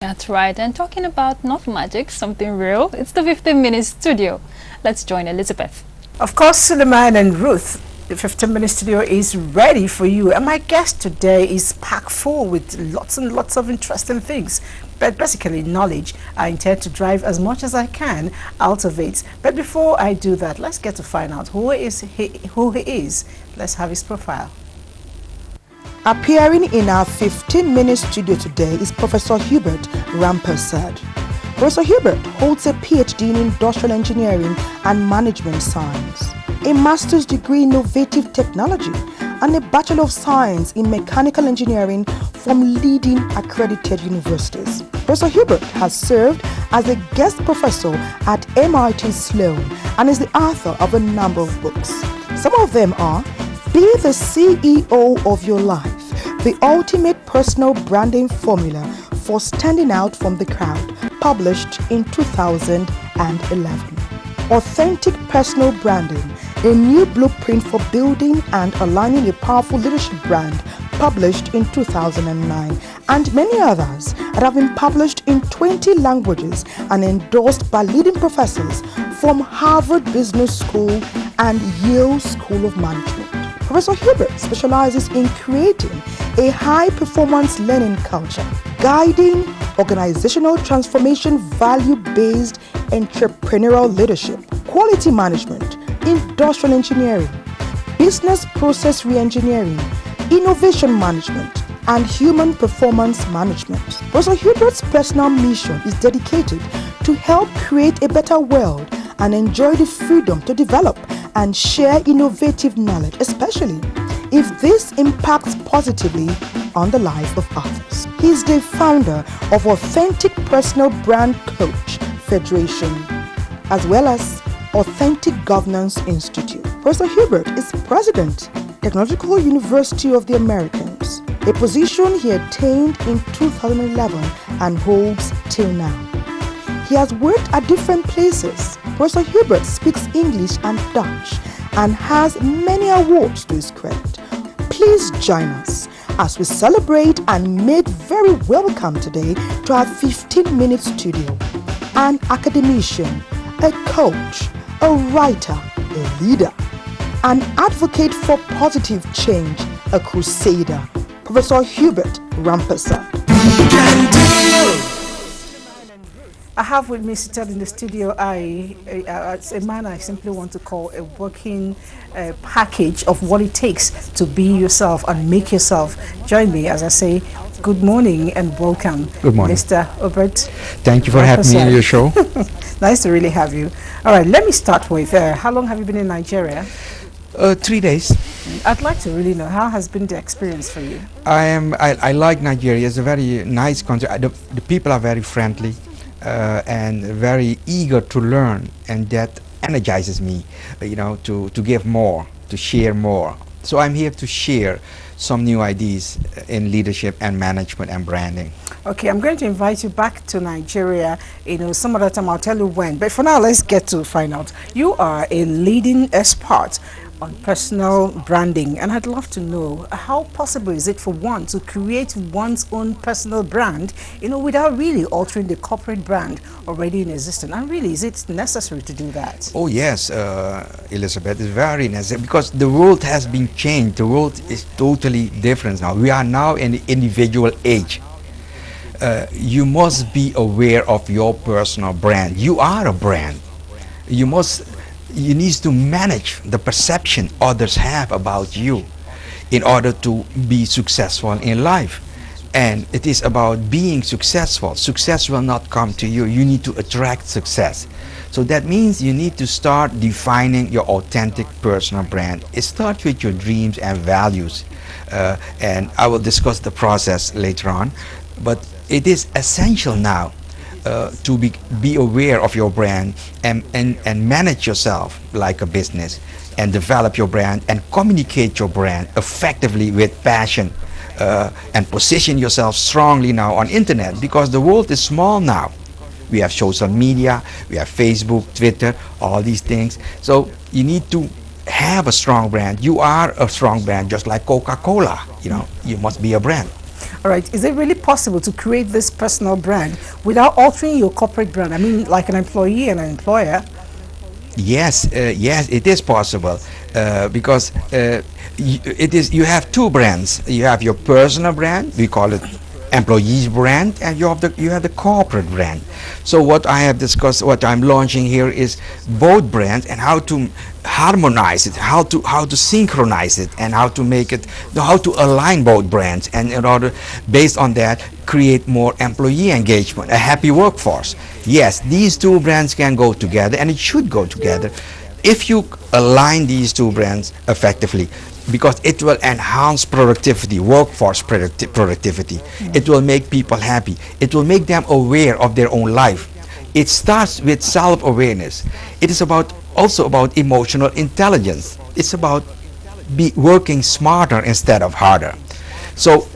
That's right. And talking about not magic, something real, it's the 15-minute studio. Let's join Elizabeth. Of course, Suleiman and Ruth, the 15-minute studio is ready for you. And my guest today is packed full with lots and lots of interesting things. But basically knowledge. I intend to drive as much as I can out of it. But before I do that, let's get to find out who he is. Let's have his profile. Appearing in our 15-minute studio today is Professor Hubert Rampersad. Professor Hubert holds a PhD in Industrial Engineering and Management Science, a Master's degree in Innovative Technology, and a Bachelor of Science in Mechanical Engineering from leading accredited universities. Professor Hubert has served as a guest professor at MIT Sloan and is the author of a number of books. Some of them are Be the CEO of Your Life, the Ultimate Personal Branding Formula for Standing Out from the Crowd, published in 2011. Authentic Personal Branding, a new blueprint for building and aligning a powerful leadership brand, published in 2009, and many others that have been published in 20 languages and endorsed by leading professors from Harvard Business School and Yale School of Management. Professor Hubert specializes in creating a high-performance learning culture, guiding organizational transformation, value-based entrepreneurial leadership, quality management, industrial engineering, business process re-engineering, innovation management, and human performance management. Professor Hubert's personal mission is dedicated to help create a better world and enjoy the freedom to develop and share innovative knowledge, especially if this impacts positively on the life of others. He is the founder of Authentic Personal Brand Coach Federation, as well as Authentic Governance Institute. Professor Hubert is president, Technological University of the Americas, a position he attained in 2011 and holds till now. He has worked at different places. Professor Hubert speaks English and Dutch and has many awards to his credit. Please join us as we celebrate and make very welcome today to our 15-minute studio. An academician, a coach, a writer, a leader, an advocate for positive change, a crusader, Professor Hubert Rampersad. I have with me seated in the studio it's a man I simply want to call a working package of what it takes to be yourself and make yourself. Join me as I say good morning and welcome. Good morning. Mr. Hubert. Thank you for having me on your show. Nice to really have you. All right, let me start with how long have you been in Nigeria? 3 days. I'd like to really know, how has been the experience for you? I like Nigeria. It's a very nice country. The people are very friendly. And very eager to learn, and that energizes me, to give more, to share more. So I'm here to share some new ideas in leadership and management and branding. Okay, I'm going to invite you back to Nigeria, some other time. I'll tell you when. But for now, let's get to find out. You are a leading expert on personal branding, and I'd love to know, how possible is it for one to create one's own personal brand, without really altering the corporate brand already in existence? And really, is it necessary to do that? Oh yes, Elizabeth, it's very necessary, because the world has been changed. The world is totally different now. We are now in the individual age. You must be aware of your personal brand. You are a brand. You need to manage the perception others have about you in order to be successful in life. And it is about being successful. Success will not come to you. You need to attract success. So that means you need to start defining your authentic personal brand. It starts with your dreams and values. And I will discuss the process later on. But it is essential now to be aware of your brand and manage yourself like a business, and develop your brand and communicate your brand effectively with passion, and position yourself strongly now on internet, because the world is small now. We have social media, we have Facebook, Twitter, all these things. So you need to have a strong brand. You are a strong brand, just like Coca-Cola. You must be a brand. All right, is it really possible to create this personal brand without altering your corporate brand? I mean, like an employee and an employer. Yes, yes, it is possible because you have two brands. You have your personal brand, we call it employees brand, and you have the corporate brand. So what I have discussed, what I'm launching here is both brands and how to harmonize it, how to synchronize it, and how to align both brands, and in order, based on that, create more employee engagement, a happy workforce. Yes, these two brands can go together, and it should go together if you align these two brands effectively, because it will enhance productivity, workforce productivity. It will make people happy. It will make them aware of their own life. It starts with self-awareness. It is also about emotional intelligence. It's about working smarter instead of harder. So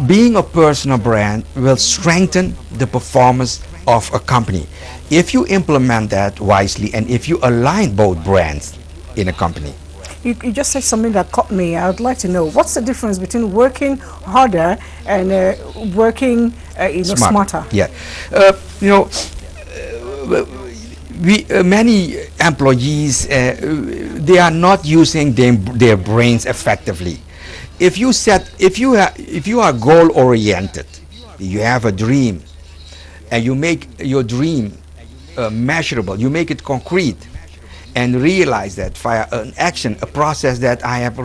being a personal brand will strengthen the performance of a company if you implement that wisely and if you align both brands in a company. You just said something that caught me. I would like to know, what's the difference between working harder and working smarter? Yeah, many employees they are not using their brains effectively. If you are goal oriented, you have a dream, and you make your dream measurable, you make it concrete, and realize that via an action, a process that I have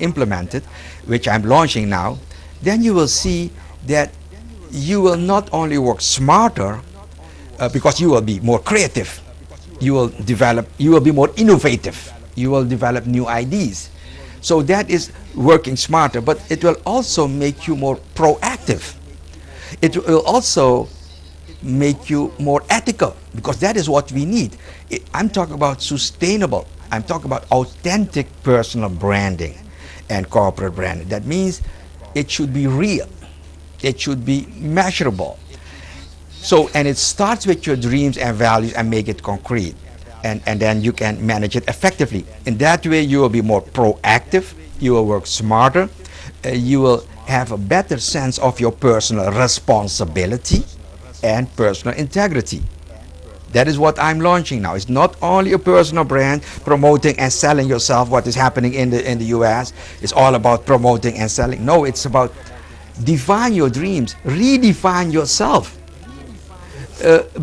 implemented, which I'm launching now, then you will see that you will not only work smarter, because you will be more creative, you will be more innovative, you will develop new ideas. So that is working smarter, but it will also make you more proactive. It will also make you more ethical, because that is what we need. I'm talking about sustainable. I'm talking about authentic personal branding and corporate branding. That means it should be real. It should be measurable. So, and it starts with your dreams and values and make it concrete. And then you can manage it effectively. In that way, you will be more proactive. You will work smarter. You will have a better sense of your personal responsibility and personal integrity. That is what I'm launching now. It's not only a personal brand promoting and selling yourself, what is happening in the US. It's all about promoting and selling. No, it's about define your dreams, redefine yourself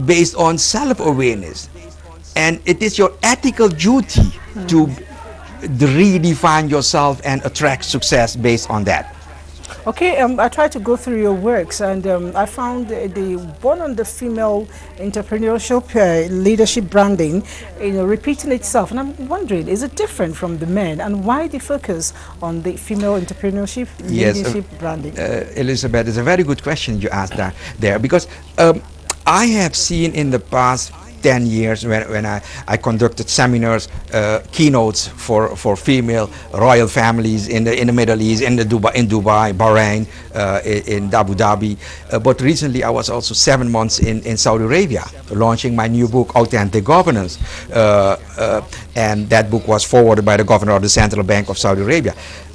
based on self-awareness. And it is your ethical duty to redefine yourself and attract success based on that. Okay, I tried to go through your works, and I found the one on the female entrepreneurship leadership branding, repeating itself. And I'm wondering, is it different from the men, and why the focus on the female entrepreneurship leadership branding? Elizabeth, it's a very good question you asked there, because I have seen in the past 10 years when I conducted seminars, keynotes for female royal families in the Middle East, in Dubai, Bahrain, in Abu Dhabi. But recently I was also 7 months in Saudi Arabia launching my new book, Authentic Governance. And that book was forwarded by the governor of the Central Bank of Saudi Arabia.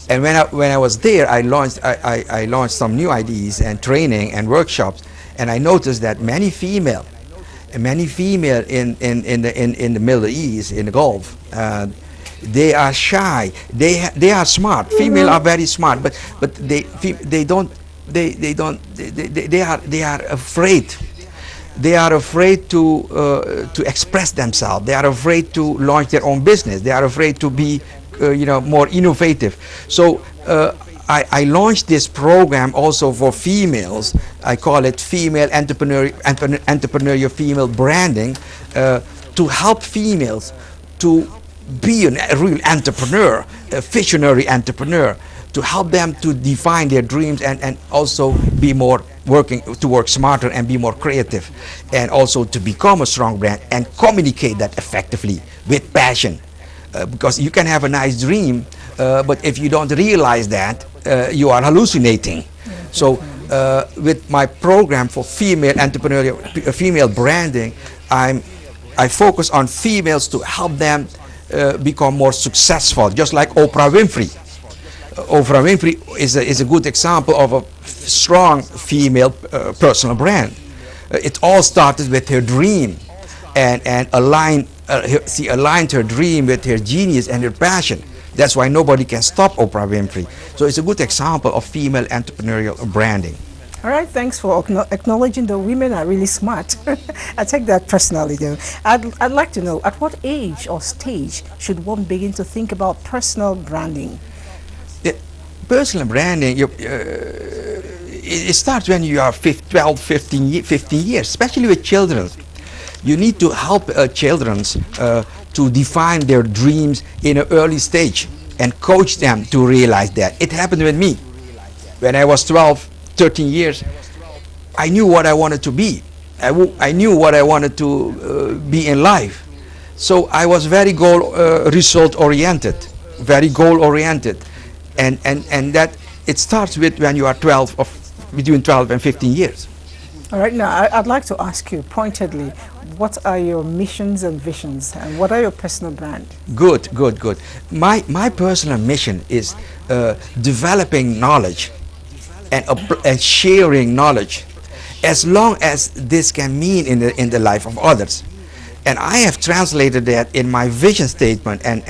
And when I was there, I launched some new ideas and training and workshops, and I noticed that many female in the Middle East, in the Gulf, they are shy. They are smart. Female are very smart, but they are afraid. They are afraid to express themselves. They are afraid to launch their own business. They are afraid to be more innovative. So I launched this program also for females. I call it female entrepreneurial female branding, to help females to be a real entrepreneur, a visionary entrepreneur, to help them to define their dreams and also be more work smarter and be more creative, and also to become a strong brand and communicate that effectively with passion. Because you can have a nice dream, but if you don't realize that, you are hallucinating. So with my program for female entrepreneurial, female branding, I focus on females to help them become more successful, just like Oprah Winfrey. Oprah Winfrey is a good example of a strong female personal brand. It all started with her dream, and she aligned her dream with her genius and her passion. That's why nobody can stop Oprah Winfrey. So it's a good example of female entrepreneurial branding. All right, thanks for acknowledging the women are really smart. I take that personally, though. I'd like to know, at what age or stage should one begin to think about personal branding? Personal branding, it starts when you are 12, 15 years, especially with children. You need to help children to define their dreams in an early stage and coach them to realize that. It happened with me. When I was 12, 13 years, I knew what I wanted to be. I knew what I wanted to be in life. So I was very result oriented, very goal oriented. And that it starts with when you are between 12 and 15 years. All right, now I'd like to ask you pointedly, what are your missions and visions, and what are your personal brand? Good. My personal mission is developing knowledge and sharing knowledge, as long as this can mean in the life of others. And I have translated that in my vision statement, and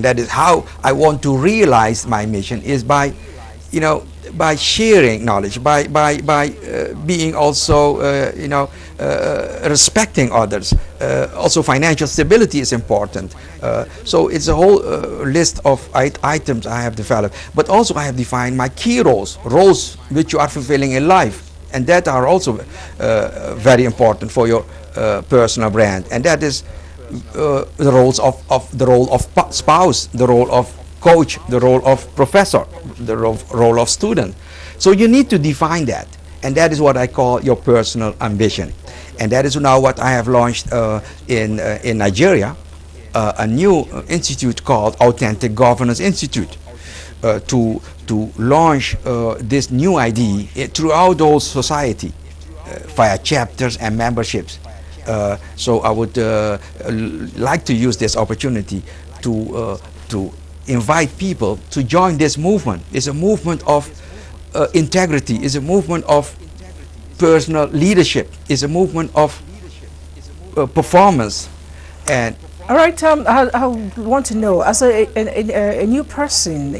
that is how I want to realize my mission, is by sharing knowledge, by being also respecting others. Also financial stability is important. So it's a whole list of items I have developed. But also I have defined my key roles which you are fulfilling in life, and that are also very important for your personal brand. And that is the role of spouse, the role of coach, the role of professor, the role of student. So you need to define that, and that is what I call your personal ambition. And that is now what I have launched in Nigeria, a new institute called Authentic Governance Institute, to launch this new idea throughout the whole society via chapters and memberships. So I would like to use this opportunity to invite people to join this movement. It's a movement of integrity, it's a movement of personal leadership, it's a movement of performance. And all right, I want to know, as a new person,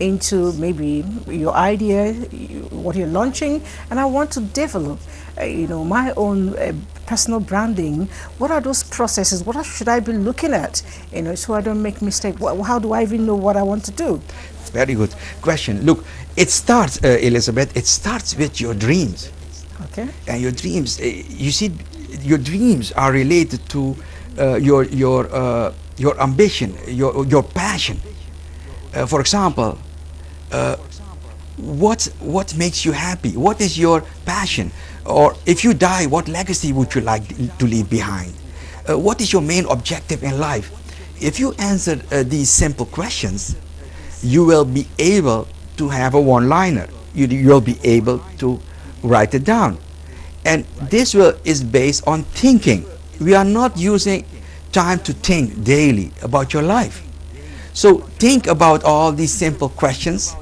into maybe your idea, what you're launching, and I want to develop, my own personal branding. What are those processes? What should I be looking at, so I don't make mistakes? How do I even know what I want to do? Very good question. Look, it starts, Elizabeth, it starts with your dreams. Okay. And your dreams, you see, your dreams are related to your ambition, your passion. For example, what makes you happy? What is your passion? Or if you die, what legacy would you like to leave behind? What is your main objective in life? If you answer these simple questions, you will be able to have a one-liner. You'll be able to write it down. And this is based on thinking. We are not using time to think daily about your life. So think about all these simple questions,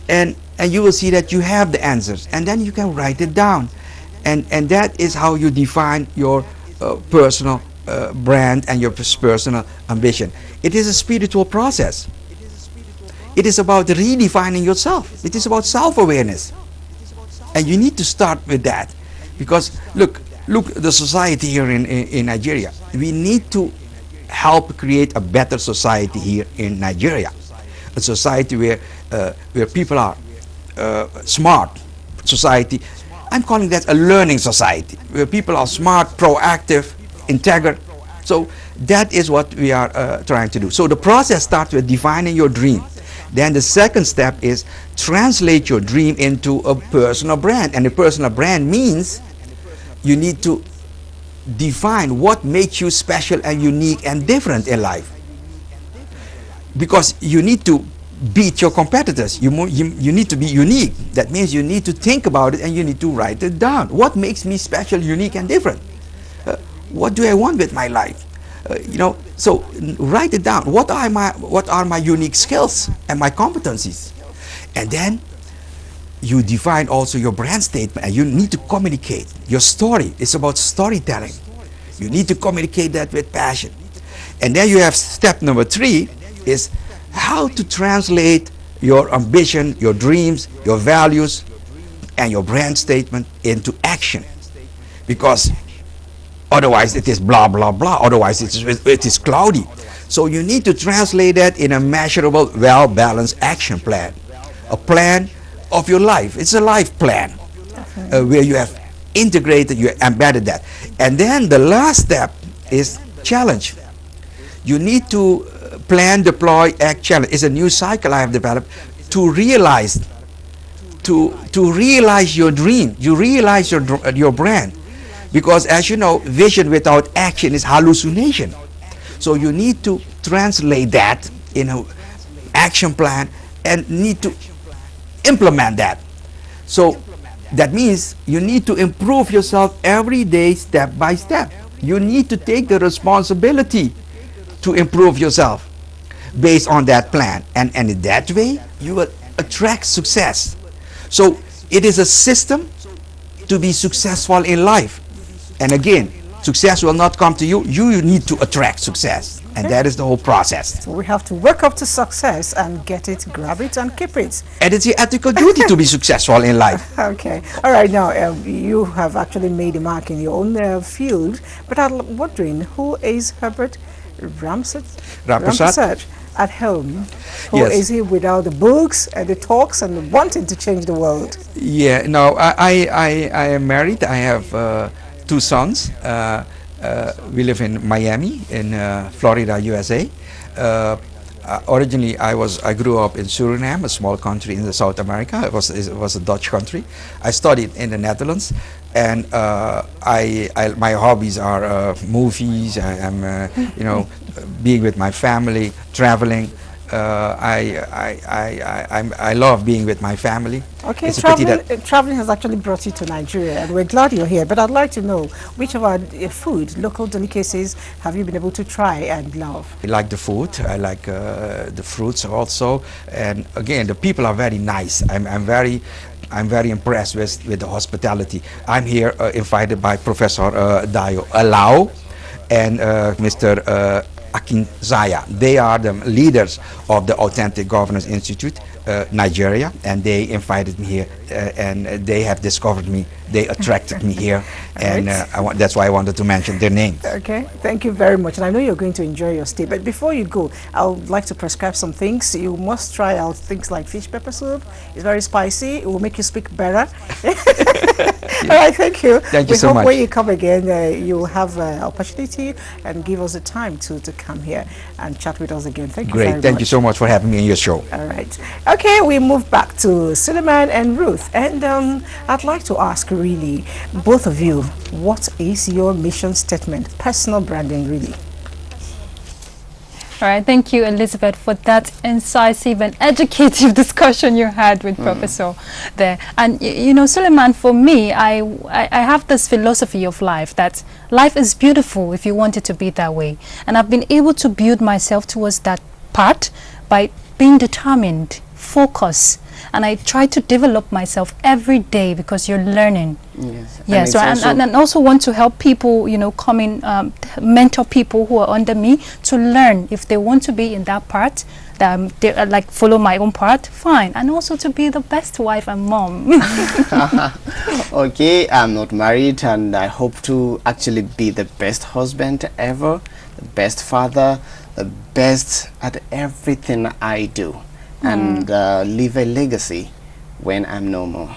and you will see that you have the answers, and then you can write it down. And that is how you define your personal brand and your personal ambition. It is a spiritual process. It is about redefining yourself. It is about self-awareness. And you need to start with that. Because look, the society here in Nigeria. We need to help create a better society here in Nigeria. A society where people are smart society. I'm calling that a learning society, where people are smart, proactive, integral. So that is what we are trying to do. So the process starts with defining your dream. Then the second step is translate your dream into a personal brand. And a personal brand means you need to define what makes you special and unique and different in life. Because you need to beat your competitors. You need to be unique. That means you need to think about it and you need to write it down. What makes me special, unique and different? What do I want with my life? So write it down. What are my unique skills and my competencies? And then you define also your brand statement, and you need to communicate your story. It's about storytelling. You need to communicate that with passion. And then you have step number 3 is how to translate your ambition, your dreams, your values, and your brand statement into action. Because otherwise it is blah, blah, blah. Otherwise it is cloudy. So you need to translate that in a measurable, well-balanced action plan. A plan of your life. It's a life plan where you have integrated, you embedded that. And then the last step is challenge. You need to plan, deploy, act, challenge. It's a new cycle I have developed to realize your dream. You realize your brand. Because as you know, vision without action is hallucination. So you need to translate that in an action plan and need to implement that. So that means you need to improve yourself every day, step by step. You need to take the responsibility to improve yourself based on that plan. And in that way, you will attract success. So it is a system to be successful in life. And again, success will not come to you. You need to attract success. And that is the whole process. So we have to work up to success and get it, grab it, and keep it. And it's your ethical duty to be successful in life. Okay. All right. Now, you have actually made a mark in your own field. But I'm wondering, who is Hubert Rampersad at home? Who is he without the books and the talks and wanting to change the world? Yeah. No, I am married. I have 2 sons. We live in Miami, in Florida, USA. Originally, I grew up in Suriname, a small country in the South America. It was a Dutch country. I studied in the Netherlands, and my hobbies are movies. I'm being with my family, traveling. I love being with my family. Okay, traveling has actually brought you to Nigeria, and we're glad you're here. But I'd like to know, which of our food, local delicacies, have you been able to try and love? I like the food. I like the fruits also, and again, the people are very nice. I'm very impressed with the hospitality. I'm here invited by Professor Dayo Alao and Mr. Akin Zaya. They are the leaders of the Authentic Governance Institute, Nigeria, and they invited me here, and they have discovered me. They attracted me here, and that's why I wanted to mention their names. Okay, thank you very much, and I know you're going to enjoy your stay. But before you go, I would like to prescribe some things. You must try out things like fish pepper soup. It's very spicy. It will make you speak better. All right, thank you. Thank you so much. We hope when you come again, you have opportunity and give us the time to come here and chat with us again. Thank you very much. Great. Thank you so much for having me in your show. All right. Okay, we move back to Suleiman and Ruth. And I'd like to ask, really, both of you, what is your mission statement? Personal branding, really. All right, thank you, Elizabeth, for that incisive and educative discussion you had with Professor there. And you know, Suleiman, for me, I have this philosophy of life that life is beautiful if you want it to be that way. And I've been able to build myself towards that part by being determined, focused, and I try to develop myself every day because you're learning. Yes. Yeah, so and also want to help people, you know, come in, mentor people who are under me to learn if they want to be in that part, they like follow my own part, fine, and also to be the best wife and mom. Okay, I'm not married, and I hope to actually be the best husband ever, the best father, the best at everything I do, and leave a legacy when I'm no more.